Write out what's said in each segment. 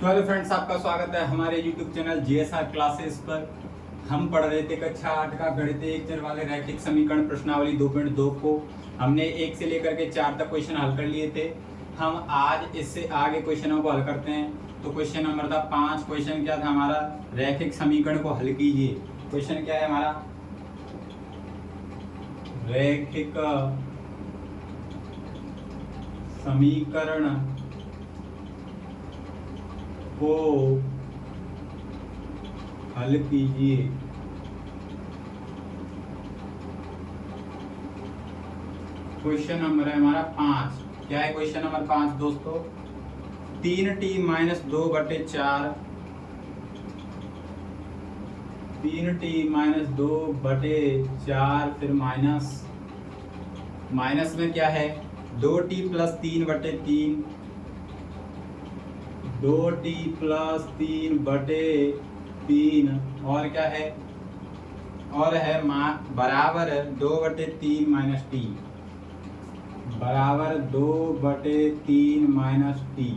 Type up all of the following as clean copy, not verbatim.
तो hello friends, आपका स्वागत है हमारे YouTube चैनल जीएसआर क्लासेस पर। हम पढ़ रहे थे कक्षा 8 का गणित एक चर वाले रैखिक समीकरण प्रश्नावली 2.2 को। हमने 1 से लेकर के 4 तक क्वेश्चन हल कर लिए थे। हम आज इससे आगे क्वेश्चनों को हल करते हैं। तो क्वेश्चन नंबर था 5। क्वेश्चन क्या था हमारा? रैखिक समीकरण को हल कीजिए। क्वेश्चन क्या है हमारा? रैखिक समीकरण को हल कीजिए। क्वेश्चन नंबर है हमारा 5। क्या है क्वेश्चन नंबर 5 दोस्तों? 3t माइनस 2/4, 3t माइनस 2/4, फिर माइनस में क्या है? 2t प्लस 3/3, 2t प्लस 3/3, और क्या है? और है बराबर 2/3 माइनस टी, बराबर 2/3 माइनस टी।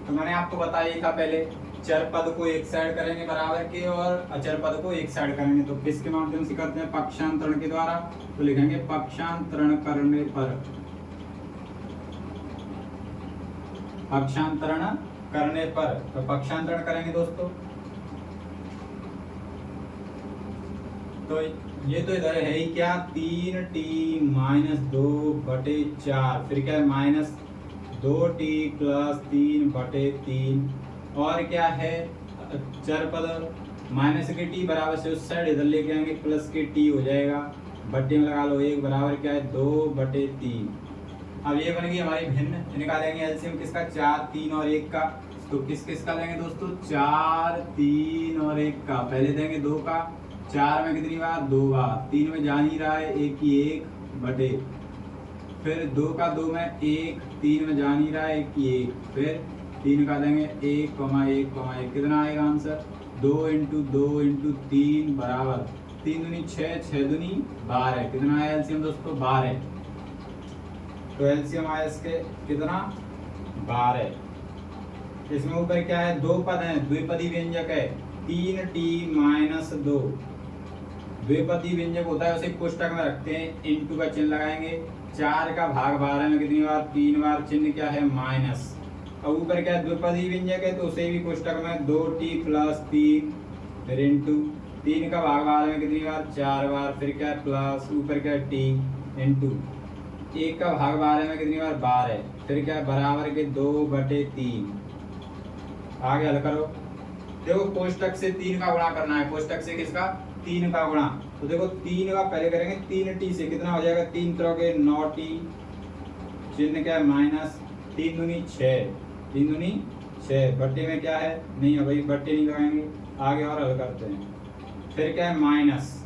तो मैंने आपको बताया था पहले, चर पद को एक साइड करेंगे बराबर के और अचर पद को एक साइड करेंगे। तो किसके माध्यम से करते हैं? पक्षांतरण के द्वारा। तो लिखेंगे पक्षांतरण करने पर, पक्षांतरण करने पर। तो पक्षांतरण करेंगे दोस्तों। तो ये तो इधर है ही क्या? 3t माइनस 2/4, फिर क्या है? माइनस 2t प्लस 3/3, और क्या है? चर पद माइनस के t बराबर से उस साइड इधर लेके आएंगे, प्लस के t हो जाएगा, बट्टे में लगा लो 1 बराबर क्या है? 2/3। अब ये बन गई हमारी भिन्न। निकालेंगे एलसीएम किसका? 4, 3 और 1 का। तो किस का लेंगे दोस्तों? 4, 3 और 1 का। पहले देंगे 2 का। 4 में कितनी बार? 2 बार। 3 में जा नहीं रहा है, 1 की 1 बटे, फिर 2 का 2 में 1, 3 में जा नहीं रहा है, 1 की 1, फिर 3 का देंगे 1,1,1। कितना आएगा आंसर? 2 × 2 × 3 बराबर 3 दूनी 6, 6 दूनी 12। कितना आया एलसीएम दोस्तों? 12। तो एलसीएम आया इसके कितना? 12। इसमें ऊपर क्या है? 2 पद हैं, द्विपदी व्यंजक है। 3t माइनस 2 द्विपदी व्यंजक होता है, उसे कोष्टक में रखते हैं, इंटू का चिन्ह लगाएंगे। 4 का भाग 12 में कितनी बार? 3 बार। चिन्ह क्या है? माइनस। और ऊपर क्या है? द्विपदी व्यंजक है, तो उसे भी कोष्टक में 2t प्लस 3, फिर इंटू 3 का भाग 12 में कितनी बार? 4 बार। फिर क्या है? प्लस, ऊपर क्या है? t, इंटू 1 का भाग 12 में कितनी बार? 12। फिर क्या है? बराबर के 2/3। आगे हल करो। देखो कोष्टक से 3 का गुणा करना है। कोष्टक से किसका? 3 का गुणा। तो देखो 3 का पहले करेंगे 3t से। कितना हो जाएगा? 3 3 के 9t, चिन्ह क्या है? माइनस। 3 दूनी 6, 3 दूनी 6, बट्टे में क्या है? नहीं है भाई, बट्टे नहीं लगाएंगे। आगे और हल करते हैं। फिर क्या है? माइनस।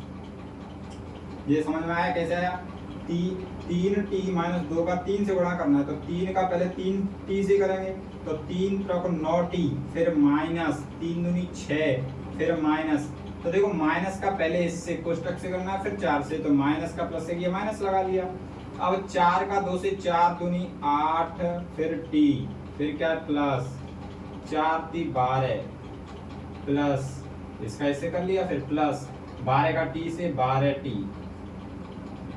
ये समझ में आया कैसे आया? 3t माइनस 2 का 3 से गुणा करना है, तो 3 का पहले 3t से करेंगे, तो 3 3 को 9t, फिर माइनस 3 दूनी 6, फिर माइनस। तो देखो माइनस का पहले इससे कोष्टक से करना है, फिर 4 से, तो माइनस का प्लस से किया, माइनस लगा लिया। अब 4 का 2 से 4 दूनी 8, फिर t, फिर क्या है? प्लस 4 × 12 प्लस, इसका ऐसे कर लिया, फिर प्लस 12 का t से 12t,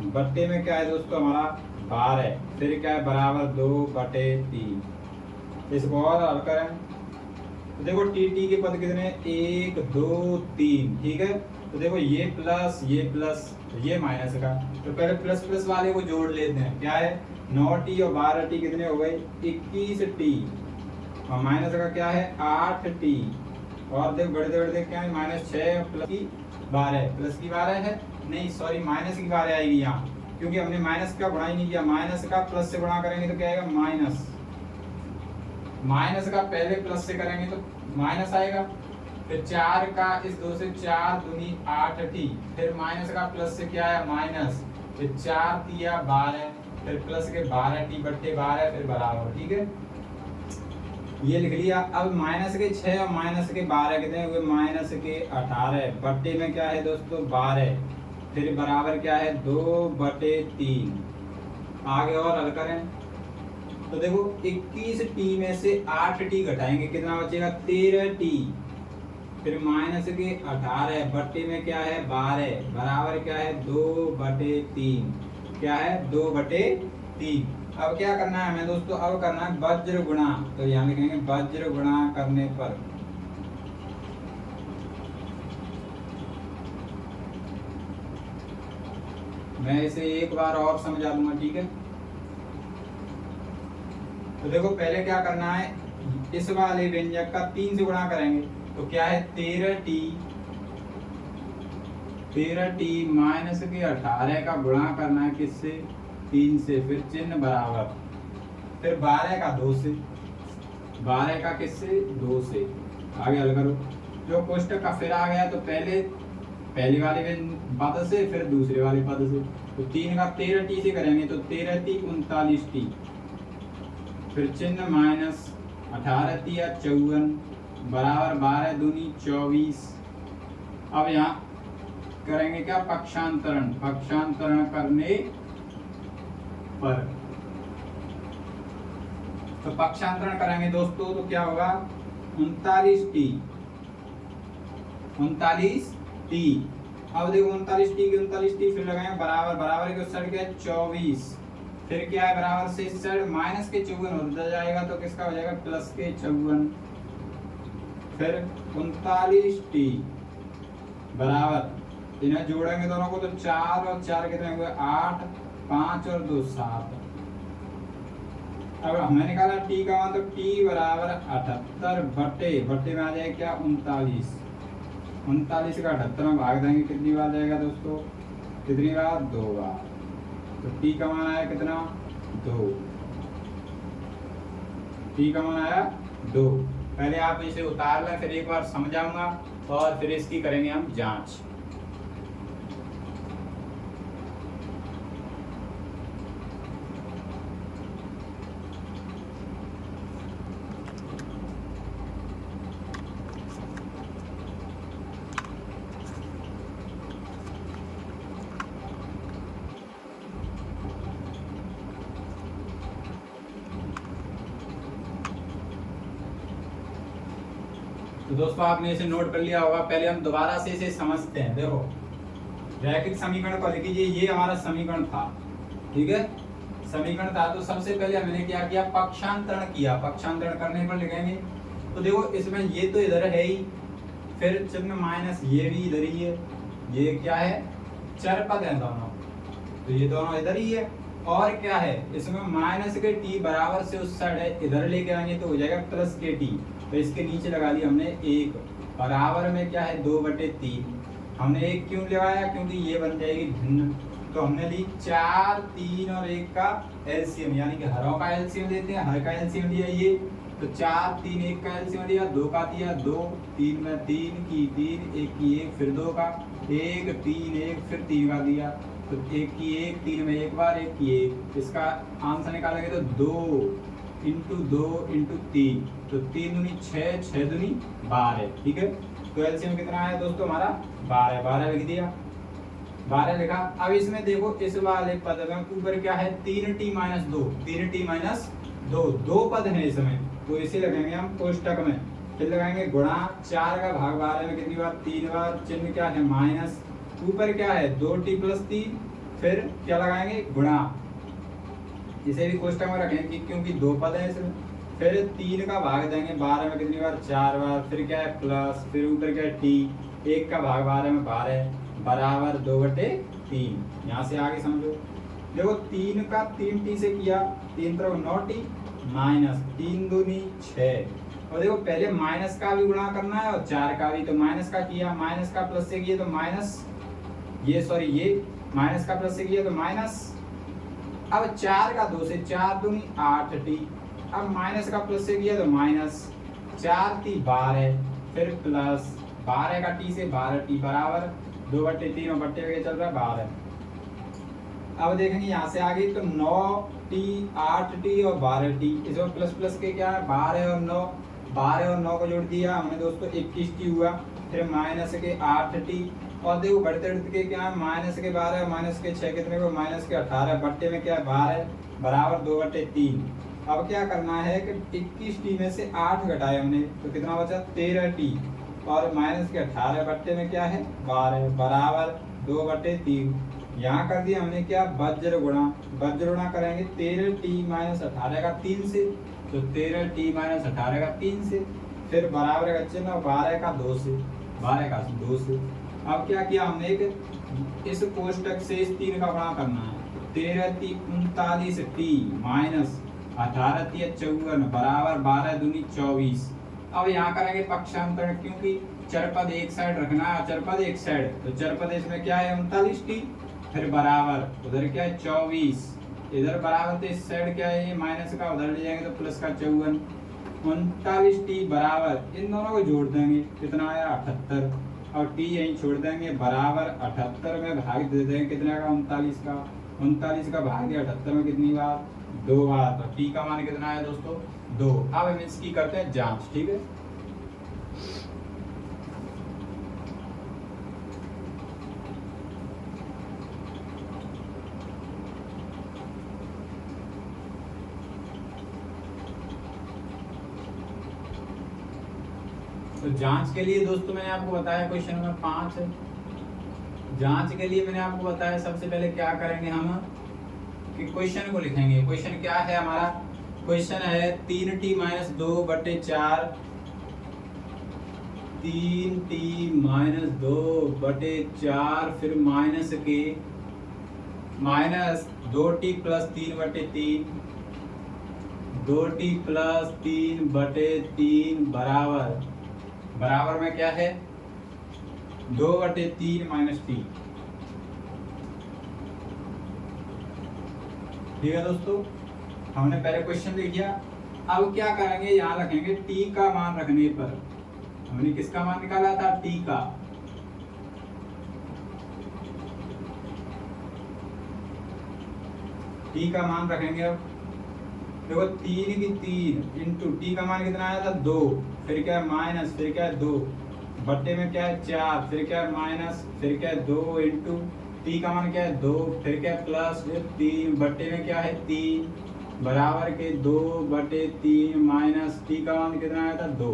बट्टे में क्या है दोस्तों? हमारा 12। फिर क्या है? बराबर 2/3। इसको और हल करें तो देखो टी के पद कितने? 1 2 3, ठीक है। तो देखो ये प्लस, ये माइनस का, तो पहले प्लस प्लस वाले को जोड़ लेते हैं। क्या है? 9t और 12t कितने हो गए? 21t, और माइनस का क्या है? 8t, और देखो बढ़ते बढ़ते क्या है? -6 प्लस की 12, प्लस की 12 है, नहीं सॉरी, माइनस की 12 आएगी यहाँ, क्योंकि हमने माइनस का गुणा ही नहीं किया। माइनस का प्लस से गुणा करेंगे तो क्या आएगा? माइनस। माइनस का पहले प्लस से करेंगे तो माइनस आएगा। फिर 4 का इस 2 से 4 दूनी 8t, फिर माइनस का प्लस से क्या है? माइनस, फिर 4 तिया 12, फिर प्लस के 12t बट्टे 12, फिर बराबर, ठीक है। ये लिख लिया। अब माइनस के 6 और माइनस के 12 कितने हुए? माइनस के 18, बट्टे में क्या है दोस्तों? 12, फिर बराबर क्या है? 2/3। आगे और हल करें तो देखो 21t में से 8t घटाएंगे, कितना बचेगा 13t, फिर माइनस के 18 बट्टे में क्या है 12 बराबर क्या है 2/3, क्या है 2/3। अब क्या करना है हमें दोस्तों, अब करना है वज्र गुणा। तो यहाँ लिखेंगे वज्र गुणा करने पर मैं इसे एक बार और समझा दूंगा, ठीक है। तो देखो पहले क्या करना है, इस वाले व्यंजक का 3 से गुणा करेंगे, तो क्या है 13t माइनस के 18 का गुणा करना है किससे 3 से, फिर चिन्ह बराबर, फिर 12 का 2 से, 12 का किससे 2 से, आगे हल करो। जो कोष्टक का फिर आ गया तो पहली वाले पद से फिर दूसरे वाले पद से, तो 3 का 13t से करेंगे तो 13t 39t, फिर चिन्ह माइनस 18t 54 बराबर 12 दूनी 24। अब यहाँ करेंगे क्या पक्षांतरण, पक्षांतरण करने पर, तो पक्षांतरण करेंगे दोस्तों तो क्या होगा 39t 39t। अब देखो 39t की 39t फिर लगाएंगे बराबर, बराबर के उस साइड क्या है 24, फिर क्या है बराबर से इस साइड माइनस के 54 होता जाएगा तो किसका हो जाएगा प्लस के 54, फिर 39t बराबर, इन्हें जोड़ेंगे दोनों को तो 4 और 4 कितने हुए 8, 5 और 2 7। अब हमने निकाला t का मान, तो t बराबर 78 बट्टे में आ जाएगा क्या 39, 39 का 78 में भाग देंगे कितनी बार जाएगा दोस्तों, कितनी बार 2 बार, तो t का मान आया कितना 2, t का मान आया 2। पहले आप इसे उतार लें, फिर एक बार समझाऊंगा और फिर इसकी करेंगे हम जांच। तो दोस्तों आपने इसे नोट कर लिया होगा, पहले हम दोबारा से इसे समझते हैं। देखो रैखिक समीकरण को लिख लीजिए, ये हमारा समीकरण था, ठीक है, समीकरण था। तो सबसे पहले हमने क्या किया पक्षांतरण किया, पक्षांतरण करने पर लिखेंगे तो देखो इसमें ये तो इधर है ही, फिर चिन्ह माइनस ये भी इधर ही है, ये क्या है चर पद है दोनों, तो ये दोनों इधर ही है, और क्या है इसमें माइनस के t बराबर से उस साइड है इधर लेके आएंगे तो हो जाएगा प्लस के t, तो इसके नीचे लगा लिया हमने 1 बराबर में क्या है 2/3। हमने 1 क्यों लगाया, क्योंकि ये बन जाएगी भिन्न, तो हमने ली 4 3 और 1 का एलसीएम, यानी कि हरों का एलसीएम लेते हैं, हर का एलसीएम लिया ये, तो 4 3 1 का एलसीएम लिया, 2 का दिया 2, 3 में 3 की 3, 1 की 1, फिर 2 का 1 3 1, फिर 3 का दिया, तो 1 की 1 3 में एक बार 1 की 1, इसका आंसर निकालेंगे तो 2 इंटू 2 इंटू 3, तो 3 दूनी 6, 6 दूनी 12, ठीक है। तो एलसीएम कितना आया दोस्तों हमारा 12, 12 लिख दिया, 12 लिखा। अब इसमें देखो इस वाले पद में ऊपर क्या है 3t माइनस 2, 3t माइनस 2, 2 पद है इसमें, तो इसे लगाएंगे हम कोष्टक में, फिर लगाएंगे गुणा 4 का भाग 12 में कितनी बार 3 बार, चिन्ह क्या है माइनस, ऊपर क्या है 2t प्लस 3, फिर क्या लगाएंगे गुणा, इसे भी कोष्टक में रखेंगे क्योंकि 2 पद है इसमें, फिर 3 का भाग देंगे 12 में कितनी बार 4 बार, फिर क्या है प्लस, फिर ऊपर क्या है t, 1 का भाग 12 में 12 बराबर 2/3। यहाँ से आगे समझो, देखो 3 का 3t से किया, 3 तरफ 9t माइनस 3 दूनी 6, और देखो पहले माइनस का भी गुणा करना है और 4 का भी, तो माइनस का किया, माइनस का प्लस से किया तो माइनस, ये माइनस का प्लस से किया तो माइनस, अब 4 का 2 से 4 दूनी 8t, अब माइनस का प्लस से किया तो माइनस, 4t 12, फिर प्लस 12 का t से 12t बराबर 2/3 और बट्टे में चल रहा है 12। अब देखेंगे यहाँ से आगे तो 9t 8t और 12t, इसमें प्लस प्लस के क्या है 12 और 9, 12 और 9 को जोड़ दिया हमने दोस्तों 21t हुआ, फिर माइनस के 8t, और देखो बढ़ते बढ़ते के क्या है माइनस के 12 माइनस के 6 कितने को माइनस के 18, बट्टे में क्या है 12 बराबर 2/3। अब क्या करना है कि 21t में से 8 घटाए हमने तो कितना बचा 13t और माइनस के 18 बट्टे में क्या है 12 बराबर 2/3। यहाँ कर दिया हमने क्या वज्र गुणा करेंगे 13t माइनस 18 का 3 से, तो 13t माइनस 18 का 3 से, फिर बराबर का चिन्ह 12 का 2 से, 12 का 2 से। अब क्या किया हमने इस कोष्टक से इस 3 का गुणा करना है, 13t 39t माइनस 18t 54 बराबर 12 दूनी 24। अब यहाँ करेंगे पक्षांतर, क्योंकि चरपद एक साइड रखना है, चरपद एक साइड, तो चरपद इसमें क्या है 39t, फिर बराबर उधर क्या है 24, इधर बराबर तो इस साइड क्या है ये माइनस का, उधर ले जाएंगे तो प्लस का 54, 39t बराबर इन दोनों को जोड़ देंगे कितना आया 78 और t यहीं छोड़ देंगे बराबर 78 में भाग दे देंगे कितना का 39 का भाग दिया 78 में कितनी बार 2 बार, तो t का मान कितना है दोस्तों 2। अब हम इसकी करते हैं जांच, ठीक है। तो जांच के लिए दोस्तों मैंने आपको बताया क्वेश्चन नंबर 5 है। जांच के लिए मैंने आपको बताया सबसे पहले क्या करेंगे हम कि क्वेश्चन को लिखेंगे। क्वेश्चन क्या है हमारा, क्वेश्चन है 3t माइनस 2/4, 3t माइनस 2/4 फिर माइनस के minus 2t plus 3/3, 2t plus 3/3 बराबर में क्या है 2/3 माइनस t। ठीक है दोस्तों, हमने पहले क्वेश्चन लिख दिया। अब क्या करेंगे, यहाँ रखेंगे t का मान रखने पर, हमने किसका मान निकाला था t का, t का मान रखेंगे। अब देखो 3 की 3 इंटू t का मान कितना आया था 2, फिर क्या है माइनस, फिर क्या है 2 बट्टे में क्या है 4, फिर क्या है माइनस, फिर क्या है 2 इंटू t का मान क्या है 2, फिर क्या है प्लस, फिर 3 बट्टे में क्या है 3 बराबर के 2/3 माइनस t का मान कितना आया था 2,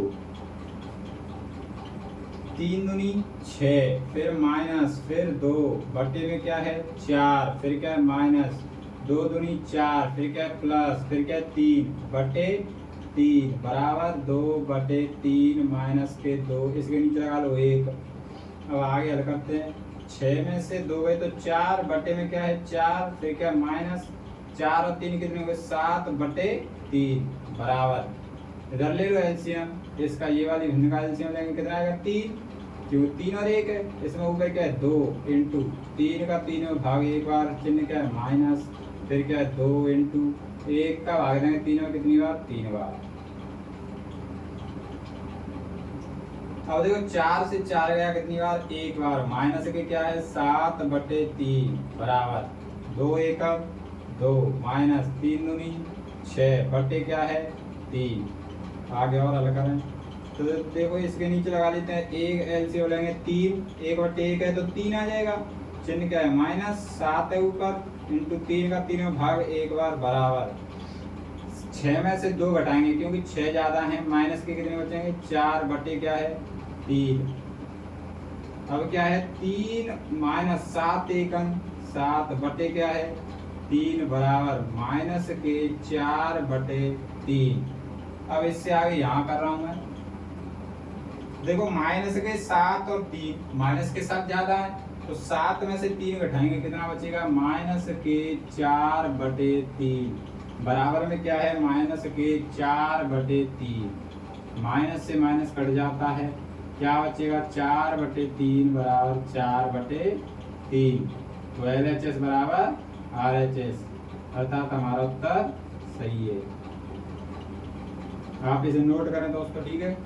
3 दूनी 6, फिर माइनस, फिर 2 बट्टे में क्या है 4, फिर क्या है माइनस, 2 दूनी 4, फिर क्या है प्लस, फिर क्या है 3/3 बराबर 2/3 माइनस के 2, इसके नीचे लगा लो 1। अब आगे हल करते हैं, 6 में से 2 गए तो 4 बटे में क्या है 4, फिर क्या है माइनस 4 और 3 कितने हो गए 7/3 बराबर, इधर ले लो एलसीएम, इसका ये वाली भिन्न का एलसीएम लेंगे कितना आएगा 3, क्यों 3 और 1 है, इसमें ऊपर क्या है 2 इंटू 3 का 3 में भाग एक बार, चिन्ह क्या है माइनस, फिर क्या है 2 इंटू 1 का भाग देंगे 3 में कितनी बार 3 बार। अब देखो 4 से 4 गया कितनी बार 1 बार, माइनस के क्या है 7/3 बराबर 2 एकम 2 माइनस 3 दूनी 6 बटे क्या है 3। आगे और हल करें तो देखो इसके नीचे लगा लेते हैं, एक एलसीएम लेंगे 3, 1/1 है तो 3 आ जाएगा, चिन्ह क्या है माइनस, 7 है ऊपर इंटू 3 का 3 में भाग एक बार बराबर 6 में से 2 घटाएंगे क्योंकि 6 ज्यादा है, माइनस के कितने बचेंगे 4 बटे क्या है 3। अब क्या है 3 माइनस 7 एकम 7 बटे क्या है 3 बराबर माइनस के 4/3। अब इससे आगे यहाँ कर रहा हूं मैं, देखो माइनस के 7 और 3, माइनस के 7 ज्यादा है तो 7 में से 3 घटाएंगे कितना बचेगा माइनस के 4/3 बराबर में क्या है माइनस के 4/3, माइनस से माइनस कट जाता है, क्या बचेगा 4/3 बराबर 4/3, तो LHS बराबर RHS, अर्थात हमारा उत्तर सही है। आप इसे नोट करें दोस्तों, ठीक है।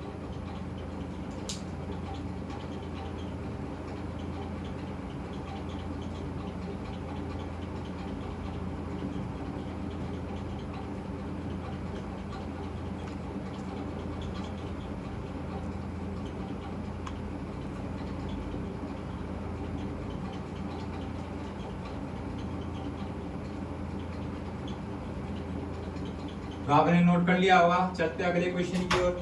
तो आपने नोट कर लिया होगा। चलते अगले क्वेश्चन की ओर।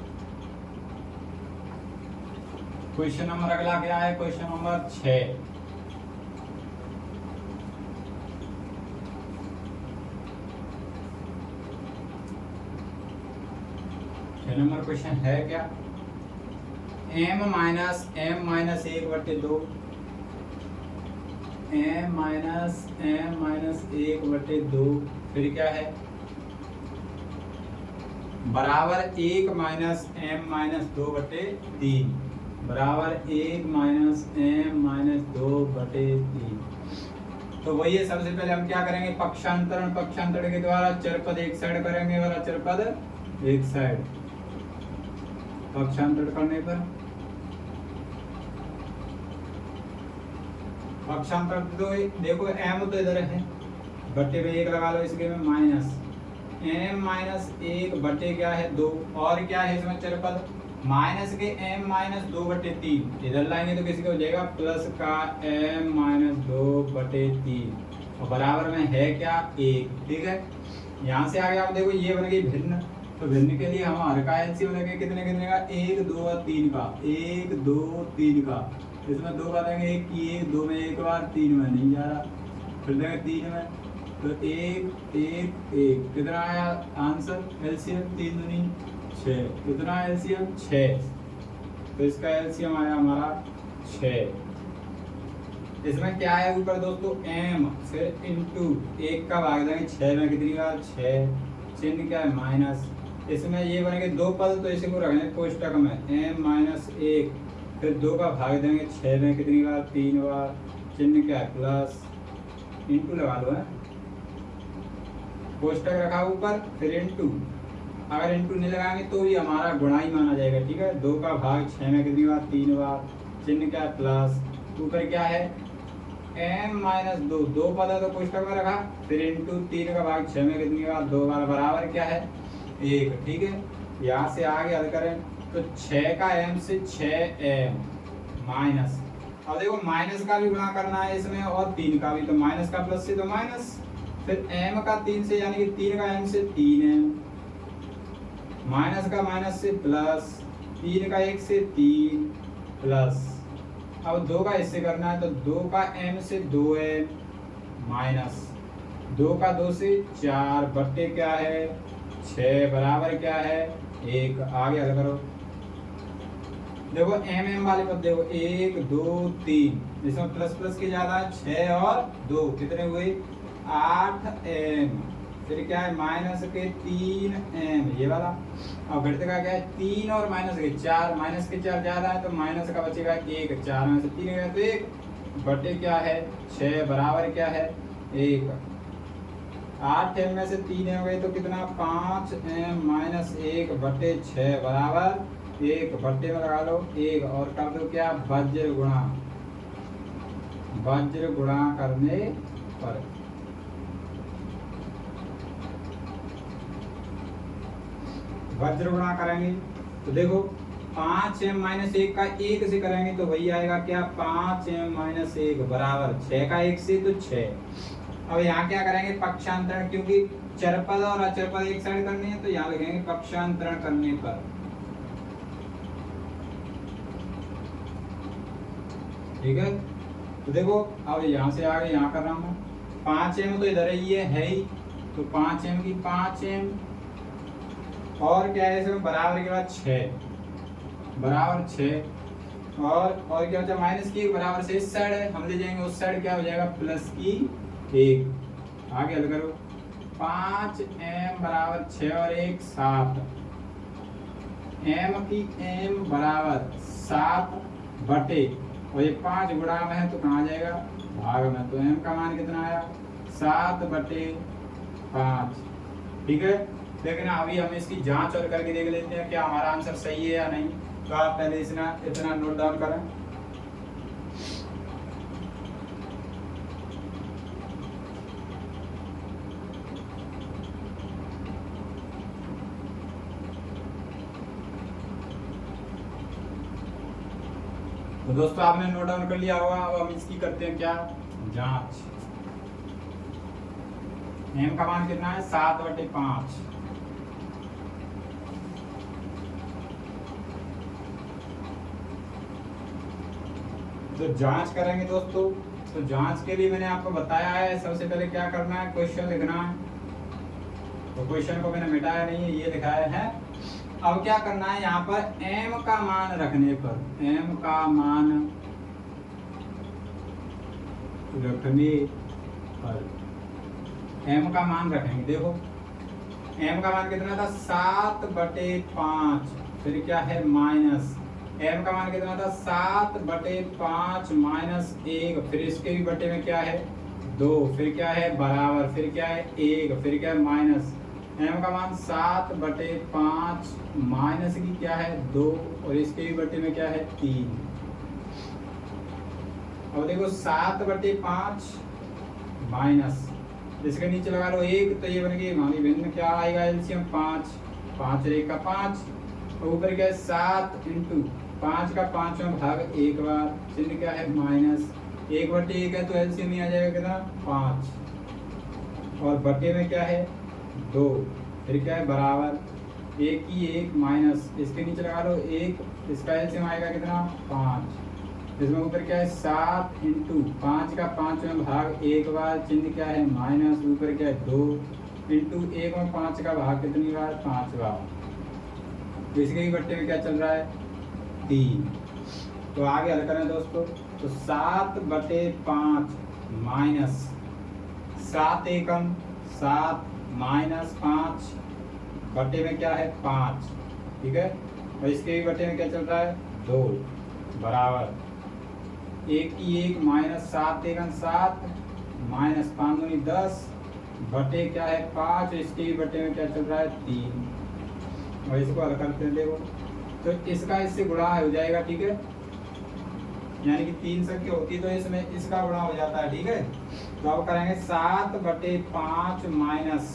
क्वेश्चन नंबर अगला क्या है? Question number 6। नंबर क्वेश्चन है क्या? m minus m minus 1/2 m minus m minus 1/2 फिर क्या है बराबर 1 माइनस m माइनस 2/3 बराबर 1 माइनस m माइनस 2/3। तो वही है, सबसे पहले हम क्या करेंगे? पक्षांतरण। पक्षांतरण के द्वारा चरपद एक साइड करेंगे और अचरपद एक साइड। पक्षांतरण करने पर पक्षांतर तो देखो m तो इधर है, बट्टे पे 1 लगा लो, इसके में माइनस m माइनस 1 बट्टे क्या है 2, और क्या है इसमें चरपद माइनस के m माइनस 2/3। इधर लाएंगे तो किसी को हो जाएगा प्लस का m माइनस 2/3 और बराबर में है क्या 1। ठीक है, यहाँ से आगे आप देखो ये बन गई भिन्न। तो भिन्न के लिए हम हर का एलसीएम लेंगे कितने कितने का 1 2 और 3 का 1 2 3 का। इसमें 2 का देंगे 1 की 1 2 में 1 बार 3 में नहीं जा रहा, फिर देंगे 3 में तो 1 1 1 कितना आया आंसर एलसीएम 3 दूनी 6। कितना एलसीएम 6। तो इसका एलसीएम आया हमारा 6। इसमें क्या है ऊपर दोस्तों m फिर इनटू 1 का भाग देंगे 6 में कितनी बार 6, चिन्ह क्या है माइनस। इसमें ये बनेंगे 2 पद तो इसी को रखेंगे कोष्टक में m माइनस 1 फिर 2 का भाग देंगे 6 में कितनी बार 3 बार, चिन्ह क्या है प्लस, इनटू लगा लो है, कोष्टक रखा ऊपर फिर इनटू। अगर इनटू नहीं लगाएंगे तो ये हमारा गुणा ही माना जाएगा। ठीक है, 2 का भाग 6 में कितनी बार 3 बार, चिन्ह क्या है प्लस, ऊपर क्या है m माइनस 2 2 पद है तो कोष्टक में रखा फिर इनटू 3 का भाग 6 में कितनी बार 2 बार बराबर क्या है 1। ठीक है, यहाँ से आगे हल करें तो 6 का m से 6m माइनस, अब देखो माइनस का भी गुणा करना है इसमें और 3 का भी, तो माइनस का प्लस से तो माइनस, फिर m का 3 से यानी कि 3 का m से 3m माइनस का माइनस से प्लस, 3 का 1 से 3 प्लस, अब 2 का इससे करना है तो 2 का m से 2m माइनस 2 का 2 से 4 बट्टे क्या है 6 बराबर क्या है 1। आगे हल करो, देखो m वाले पद देखो 1 2 3, इसमें प्लस प्लस के ज्यादा 6 और 2 कितने हुए 8m, फिर क्या है माइनस के 3m ये वाला, और घटते का क्या है 3 और माइनस के 4, माइनस के 4 ज्यादा है तो माइनस का बचेगा 1, 4 में से 3 गया तो 1 बटे क्या है 6 बराबर क्या है 1। 8m में से 3 हो गए तो कितना 5m माइनस 1 बटे 6 बराबर 1, बट्टे में लगा लो 1 और कर दो क्या वज्र गुणा, वज्र गुणा करने पर वज्र गुणा करेंगे तो देखो 5m माइनस 1 का 1 से करेंगे तो वही आएगा क्या 5m माइनस 1 बराबर 6 का 1 से तो 6। अब यहाँ क्या करेंगे पक्षांतरण, क्योंकि चरपद और अचरपद एक साइड करनी है तो यहाँ लिखेंगे पक्षांतरण करने पर। ठीक है, तो देखो अब यहाँ से आगे यहाँ कर रहा हूँ 5m तो इधर ही है ही, तो 5m की 5m और क्या है इसमें बराबर के बाद 6 बराबर 6 और क्या होता है माइनस की बराबर से इस साइड है हम ले जाएंगे उस साइड, क्या हो जाएगा प्लस की 1। आगे हल करो 5m बराबर 6 और 1 7, m की m बराबर 7 बटे और ये 5 गुणा में है तो कहाँ जाएगा भाग में, तो m का मान कितना आया 7 बटे 5। ठीक है, लेकिन अभी हम इसकी जांच और करके देख लेते हैं क्या हमारा आंसर सही है या नहीं। तो आप पहले इतना नोट डाउन करें। तो दोस्तों आपने नोट डाउन कर लिया होगा, अब हम इसकी करते हैं क्या जांच। m का मान कितना है 7 बटे 5 तो जांच करेंगे दोस्तों। तो जांच के लिए मैंने आपको बताया है, सबसे पहले क्या करना है, क्वेश्चन लिखना है। तो क्वेश्चन को मैंने मिटाया नहीं है, ये लिखाया है। अब क्या करना है, यहाँ पर m का मान रखने पर, m का मान रखने पर, m का मान रखेंगे। देखो m का मान कितना था, 7/5, फिर क्या है माइनस, m का मान कितना था, 7/5 माइनस 1, फिर इसके भी बटे में क्या है 2, फिर क्या है बराबर, फिर क्या है 1, फिर क्या है माइनस, m का मान 7/5 माइनस की क्या है 2, और इसके भी बटे में क्या है 3। अब देखो 7/5 माइनस, इसके नीचे लगा लो 1, तो ये बन गई मानी भिन्न, क्या आएगा एलसीएम 5, 5 और 1 का 5, और ऊपर क्या है 7 इंटू 5 का 5वां भाग 1 बार, चिन्ह क्या है माइनस, 1/1 है तो एलसीएम ही आ जाएगा कितना 5, और बटे में क्या है 2, फिर क्या है बराबर 1 की 1 माइनस, इसके नीचे लगा लो 1, इसका एलसीएम आएगा कितना 5, इसमें ऊपर क्या है 7 इंटू 5 का 5वां भाग 1 बार, चिन्ह क्या है माइनस, ऊपर क्या है 2 इंटू 1 में 5 का भाग कितनी बार 5 बार, तो इसके ही बट्टे में क्या चल रहा है 3। तो आगे हल करें दोस्तों, तो 7/5 माइनस 7 एकम 7 माइनस 5 बट्टे में क्या है 5, ठीक है, और इसके भी बट्टे में क्या चल रहा है 2 बराबर 1 की 1 माइनस 7 एकम 7 माइनस 5 दूनी 10 बटे क्या है 5, इसके भी बटे में क्या चल रहा है 3, और इसको हल करते हैं। देखो तो इसका इससे गुणा हो जाएगा, ठीक है, यानी कि 3 संख्या होती है तो इसमें इसका गुणा हो जाता है, ठीक है। तो अब करेंगे 7/5 माइनस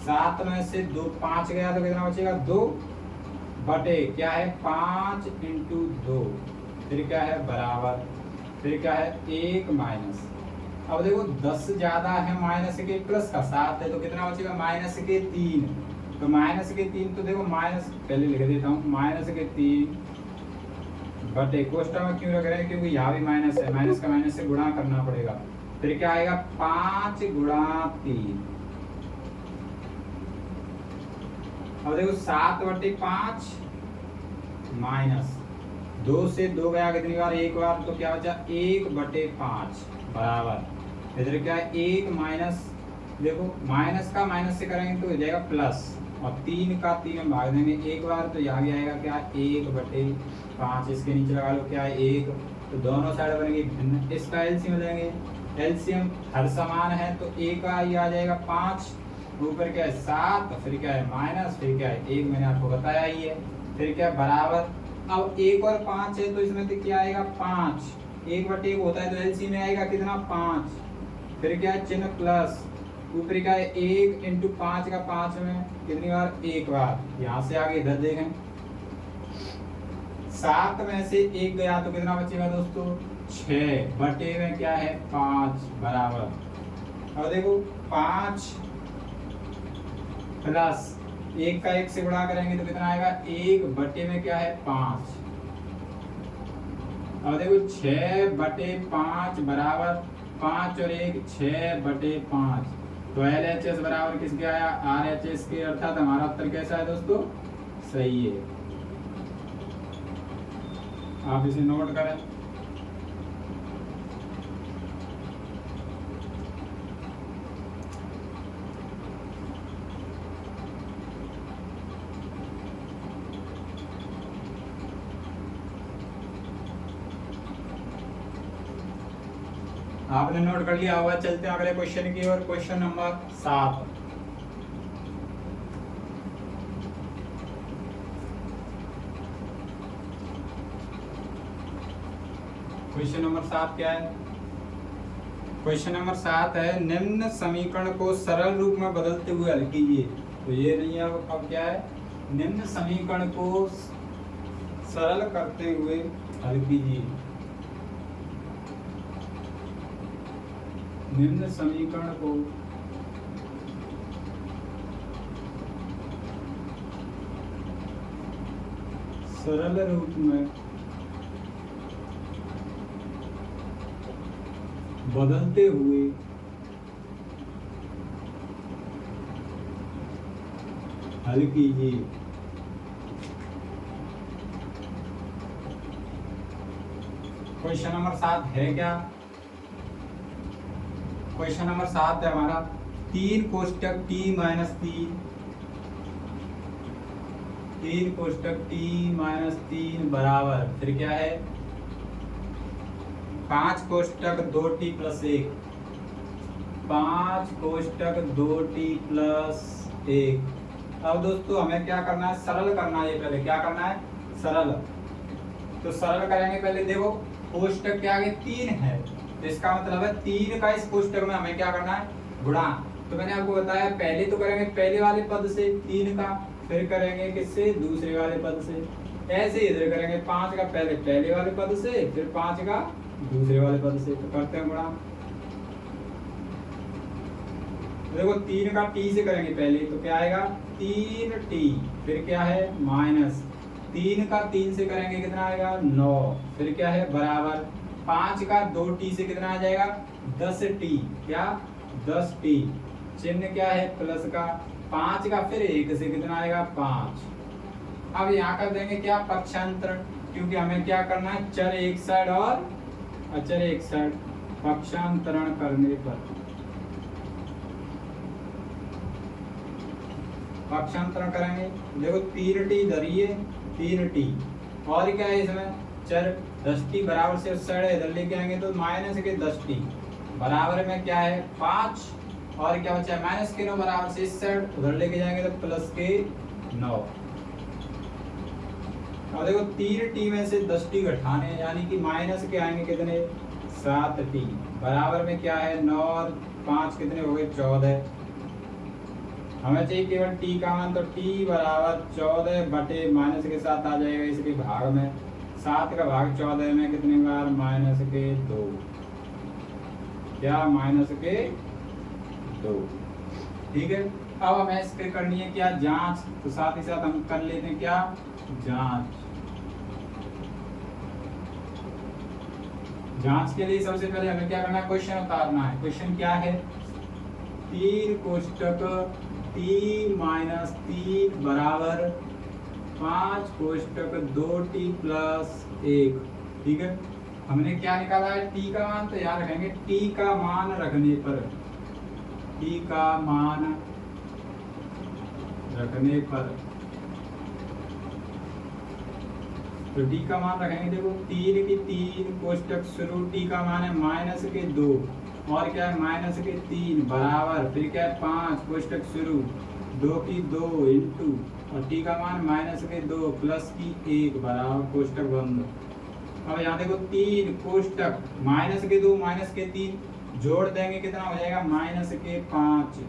7 में से 2 5 गया तो कितना बचेगा 2 बटे क्या है 5 इंटू 2, फिर क्या है बराबर, फिर क्या है 1 माइनस। अब देखो 10 ज्यादा है माइनस के प्लस का 7 है तो कितना बचेगा माइनस के 3, तो माइनस के 3, तो देखो माइनस पहले लिख देता हूँ, माइनस के 3 बटे, कोष्टक में क्यों रख रहे हैं क्योंकि यहाँ भी माइनस है, माइनस का माइनस से गुणा करना पड़ेगा, फिर क्या आएगा 5 गुणा 3। अब देखो 7/5 माइनस 2 से 2 गया कितनी बार 1 बार, तो क्या बचा 1/5 बराबर, इधर क्या है 1 माइनस, देखो माइनस का माइनस से करेंगे तो हो जाएगा प्लस, और 3 का 3 में भाग देंगे 1 बार, तो यहाँ भी आएगा क्या 1/5, इसके नीचे लगा लो क्या है 1, तो दोनों साइड बनेगी भिन्न, इसका एलसीएम लेंगे, एलसीएम हर समान है तो 1 का ही आ जाएगा 5, ऊपर क्या है 7, फिर क्या है माइनस, फिर क्या है 1, मैंने आपको बताया ही है, फिर क्या है बराबर। अब 1 और 5 है तो इसमें तो क्या आएगा 5, 1/1 होता है तो एलसीएम में आएगा कितना 5, फिर क्या है चिन्ह प्लस, ऊपर क्या है 1 इंटू 5 का 5 में कितनी बार 1 बार, यहाँ से आगे इधर देखें 7 में से 1 गया तो कितना बचेगा दोस्तों 6 बटे में क्या है 5 बराबर। अब देखो 5 प्लस 1 का 1 से गुणा करेंगे तो कितना आएगा 1 बटे में क्या है 5। अब देखो 6/5 बराबर 5 और 1 6/5, तो LHS बराबर किसके आया RHS के, अर्थात हमारा उत्तर कैसा है दोस्तों सही है। आप इसे नोट करें। आपने नोट कर लिया होगा, चलते हैं अगले क्वेश्चन की ओर। क्वेश्चन नंबर 7, क्वेश्चन नंबर 7 क्या है, क्वेश्चन नंबर 7 है निम्न समीकरण को सरल रूप में बदलते हुए हल कीजिए। तो ये नहीं है, अब क्या है निम्न समीकरण को सरल करते हुए हल कीजिए। निम्न समीकरण को सरल रूप में बदलते हुए हल कीजिए। क्वेश्चन नंबर 7 है क्या? क्वेश्चन नंबर 7 है हमारा 3 कोष्टक t माइनस 3 कोष्टक t माइनस 3 बराबर फिर क्या है 5 कोष्टक 2t प्लस 1, 5 कोष्टक 2t प्लस 1। अब दोस्तों हमें क्या करना है, सरल करना है। पहले क्या करना है, सरल। तो सरल करेंगे पहले, देखो कोष्टक के आगे 3 है तो इसका मतलब है 3 का इस कोष्टक में हमें क्या करना है, गुणा। तो मैंने आपको बताया पहले तो करेंगे पहले वाले पद से 3 का, फिर करेंगे किससे, दूसरे वाले पद से। ऐसे इधर करेंगे 5 का पहले वाले पद से, फिर 5 का दूसरे वाले पद से। तो करते हैं गुणा। देखो 3 का t से करेंगे पहले तो क्या आएगा 3t, फिर क्या है माइनस 3 का 3 से करेंगे कितना आएगा 9, फिर क्या है बराबर 5 का 2t से कितना आ जाएगा 10t, क्या 10t, चिन्ह क्या है प्लस का, 5 का फिर 1 से कितना आएगा 5। अब यहाँ कर देंगे क्या पक्षांतरण, क्योंकि हमें क्या करना है चर एक साइड और अचर एक साइड। पक्षांतरण करने पर पक्षांतरण करेंगे, देखो 3t इधर ही है 3t, और क्या है इसमें चर 10t बराबर से उस साइड इधर लेके आएंगे तो माइनस के 10t बराबर में क्या है 5, और क्या बचा है माइनस के 9 बराबर से इस साइड उधर लेके जाएंगे तो प्लस के 9। और देखो 3t में से 10t घटाने यानी कि माइनस के आएंगे कितने 7t, बराबर में क्या है 9 और 5 कितने हो गए 14। हमें चाहिए केवल t का मान, तो t बराबर 14 बटे माइनस के साथ आ जाएगा इसके भाग में, 7 का भाग 14 में कितनी बार माइनस के 2, क्या माइनस के 2। ठीक है, अब हमें इसके करनी है क्या जांच, तो साथ ही साथ हम कर लेते हैं क्या जांच। जांच के लिए सबसे पहले हमें क्या करना है क्वेश्चन उतारना है। क्वेश्चन क्या है 3 कोष्टक t माइनस 3 बराबर 5 कोष्टक 2t प्लस 1। ठीक है, हमने क्या निकाला है t का मान, तो याद रखेंगे t का मान रखने पर, t का मान रखने पर, तो t का मान रखेंगे। देखो 3 की 3 कोष्टक शुरू t का मान है माइनस के 2 और क्या है माइनस के 3 बराबर फिर क्या है 5 कोष्टक शुरू 2 की 2 इंटू और t का मान माइनस के 2 प्लस की 1 बराबर कोष्टक बंद। अब यहाँ देखो 3 कोष्टक माइनस के 2 माइनस के 3 जोड़ देंगे कितना हो जाएगा माइनस के 5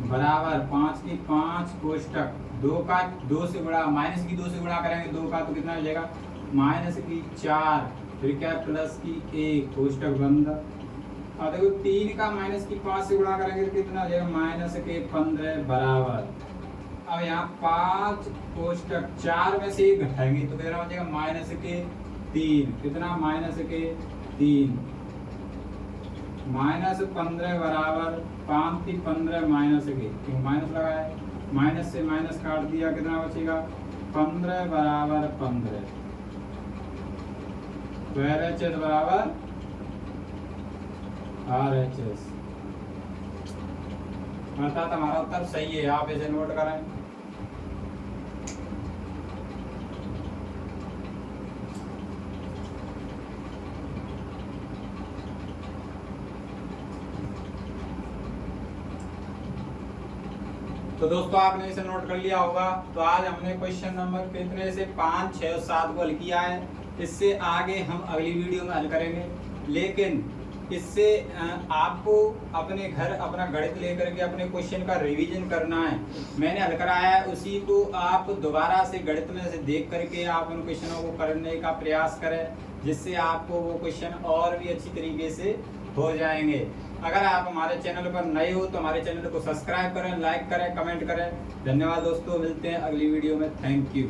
बराबर 5 की 5 कोष्टक 2 का 2 से गुणा माइनस की 2 से गुणा करेंगे 2 का तो कितना हो जाएगा माइनस की 4 फिर क्या प्लस की 1 कोष्टक बंद। और देखो 3 का माइनस की 5 से गुणा करेंगे तो कितना हो जाएगा माइनस के 15 बराबर। अब यहाँ 5 कोष्टक 4 में से 1 घटाएंगे तो कितना हो जाएगा माइनस के 3, कितना माइनस के 3 माइनस 15 बराबर 5 की 15 माइनस के, क्यों माइनस लगा है माइनस से माइनस काट दिया कितना बचेगा 15 बराबर 15, तो RHS बराबर RHS, अर्थात हमारा उत्तर सही है। आप इसे नोट करें। तो दोस्तों आपने इसे नोट कर लिया होगा। तो आज हमने क्वेश्चन नंबर कितने से 5, 6 और 7 को हल किया है। इससे आगे हम अगली वीडियो में हल करेंगे, लेकिन इससे आपको अपने घर अपना गणित लेकर के अपने क्वेश्चन का रिवीजन करना है। मैंने हल कराया है उसी को आप दोबारा से गणित में से देख करके आप उन क्वेश्चनों को करने का प्रयास करें, जिससे आपको वो क्वेश्चन और भी अच्छी तरीके से हो जाएंगे। अगर आप हमारे चैनल पर नए हो तो हमारे चैनल को सब्सक्राइब करें, लाइक करें, कमेंट करें। धन्यवाद दोस्तों, मिलते हैं अगली वीडियो में। Thank you.